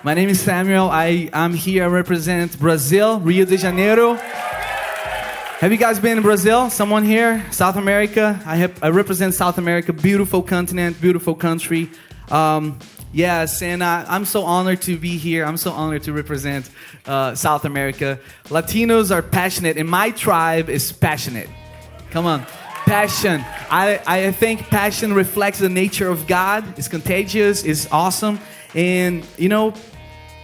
My name is Samuel. I'm here. I represent Brazil, Rio de Janeiro. Have you guys been in Brazil? Someone here? South America? I represent South America. Beautiful continent, beautiful country. Yes, and I'm so honored to be here. I'm so honored to represent South America. Latinos are passionate, and my tribe is passionate. Come on. Passion. I think passion reflects the nature of God. It's contagious. It's awesome. And, you know,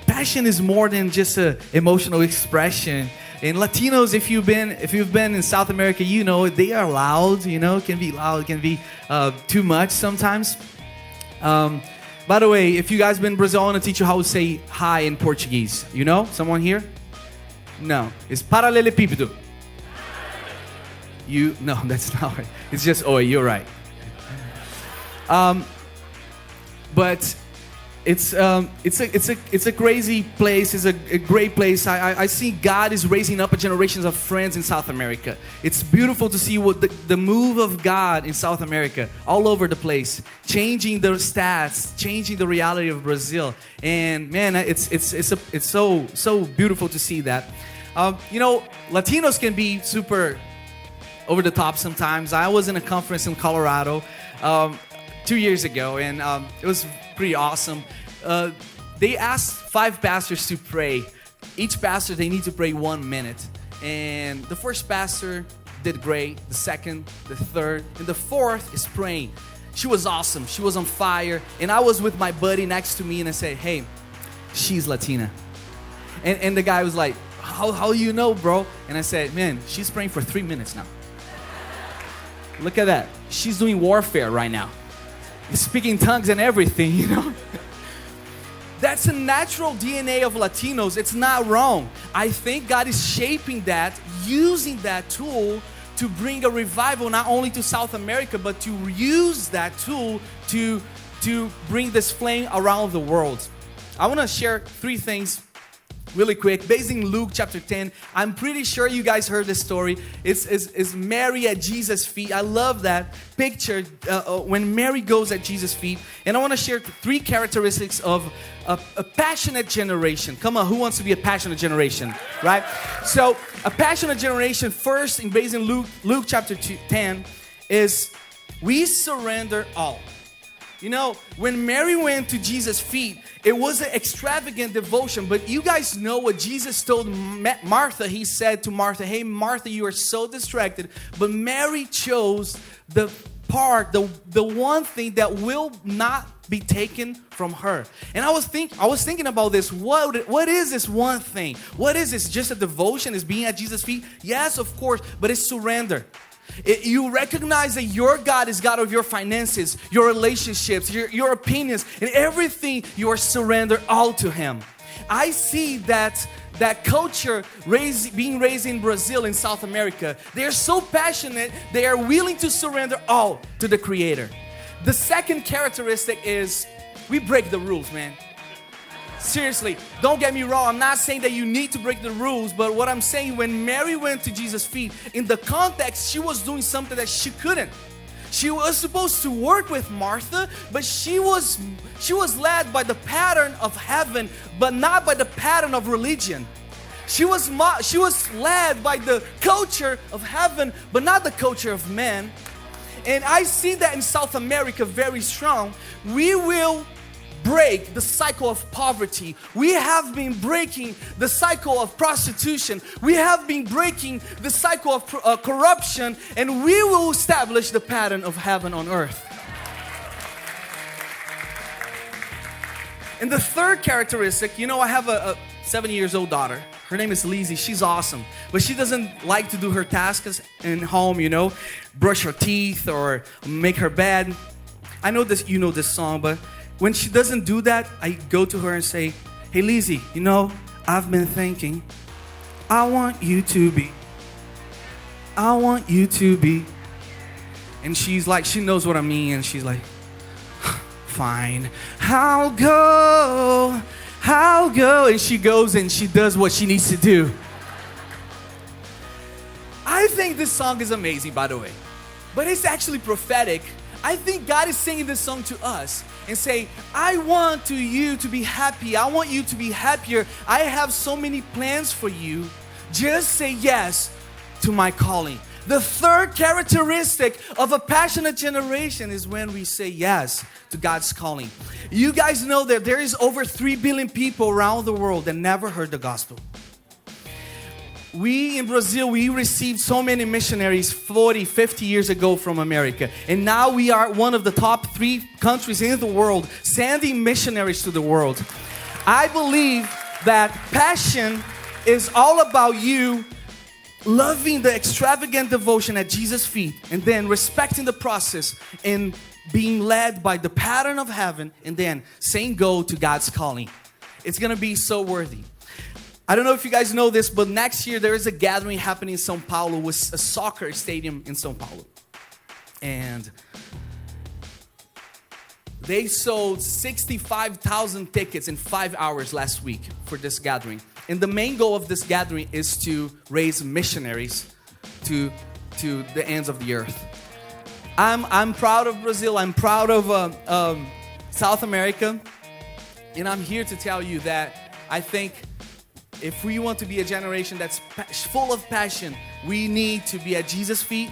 passion is more than just an emotional expression. And Latinos, if you've been in South America, you know, they are loud, you know, it can be loud, it can be too much sometimes. By the way, if you guys been in Brazil, I want to teach you how to say hi in Portuguese. You know? Someone here? No. It's paralelepípedo. No, that's not right. It's just oi, you're right. But it's a crazy place. It's a great place. I see God is raising up a generations of friends in South America. It's beautiful to see what the move of God in South America, all over the place, changing the stats, changing the reality of Brazil. And man, it's so beautiful to see that. You know, Latinos can be super over the top sometimes. I was in a conference in Colorado 2 years ago, and it was pretty awesome. They asked 5 pastors to pray. Each pastor, they need to pray 1 minute. And the first pastor did great. The second, the third, and the fourth is praying. She was awesome. She was on fire. And I was with my buddy next to me, and I said, hey, she's Latina. And the guy was like, how you know, bro? And I said, man, she's praying for 3 minutes now. Look at that. She's doing warfare right now. Speaking tongues and everything, you know. That's a natural DNA of Latinos. It's not wrong. I think God is shaping that, using that tool to bring a revival not only to South America, but to use that tool to bring this flame around the world. I want to share 3 things really quick, based in Luke chapter 10. I'm pretty sure you guys heard this story. It's Mary at Jesus' feet. I love that picture when Mary goes at Jesus' feet. And I want to share 3 characteristics of a passionate generation. Come on, who wants to be a passionate generation, right? So a passionate generation, first, based in Luke chapter 10, is we surrender all. You know, when Mary went to Jesus' feet, it was an extravagant devotion, but you guys know what Jesus told Martha. He said to Martha, hey, Martha, you are so distracted, but Mary chose the part, the one thing that will not be taken from her. And I was thinking about this. What is this one thing? What is this? Just a devotion? Is being at Jesus' feet? Yes, of course, but it's surrender. You recognize that your God is God of your finances, your relationships, your opinions, and everything. You are surrendered all to Him. I see that culture being raised in Brazil, in South America. They are so passionate, they are willing to surrender all to the Creator. The second characteristic is we break the rules, man. Seriously, don't get me wrong. I'm not saying that you need to break the rules, but what I'm saying, when Mary went to Jesus' feet, in the context, she was doing something that she couldn't. She was supposed to work with Martha, but she was led by the pattern of heaven, but not by the pattern of religion. She was led by the culture of heaven, but not the culture of man. And I see that in South America very strong. We will break the cycle of poverty. We have been breaking the cycle of prostitution. We have been breaking the cycle of corruption, and we will establish the pattern of heaven on earth. And the third characteristic, you know, I have a 7-year-old daughter. Her name is Lizzie. She's awesome, but she doesn't like to do her tasks in home, you know, brush her teeth or make her bed. I know this, you know this song, but when she doesn't do that, I go to her and say, hey, Lizzie, you know, I've been thinking, I want you to be. And she's like, she knows what I mean, and she's like, fine, I'll go. And she goes and she does what she needs to do. I think this song is amazing, by the way, but it's actually prophetic. I think God is singing this song to us. and say, I want you to be happy. I want you to be happier. I have so many plans for you. Just say yes to my calling. The third characteristic of a passionate generation is when we say yes to God's calling. You guys know that there is over 3 billion people around the world that never heard the gospel. We in Brazil, we received so many missionaries 40, 50 years ago from America. And now we are one of the top 3 countries in the world sending missionaries to the world. I believe that passion is all about you loving the extravagant devotion at Jesus' feet, and then respecting the process and being led by the pattern of heaven, and then saying go to God's calling. It's gonna be so worthy. I don't know if you guys know this, but next year there is a gathering happening in São Paulo with a soccer stadium in São Paulo. And they sold 65,000 tickets in 5 hours last week for this gathering. And the main goal of this gathering is to raise missionaries to the ends of the earth. I'm proud of Brazil. I'm proud of South America. And I'm here to tell you that I think if we want to be a generation that's full of passion, we need to be at Jesus' feet.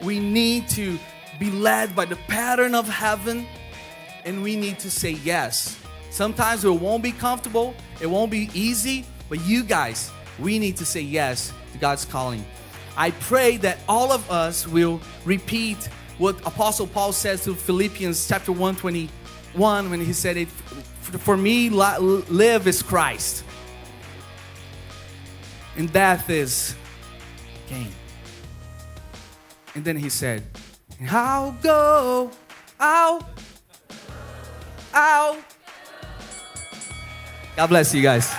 We need to be led by the pattern of heaven. And we need to say yes. Sometimes it won't be comfortable. It won't be easy. But you guys, we need to say yes to God's calling. I pray that all of us will repeat what Apostle Paul says to Philippians chapter 1:21 when he said, for me, live is Christ. And death is gain. And then he said, I'll go. God bless you guys.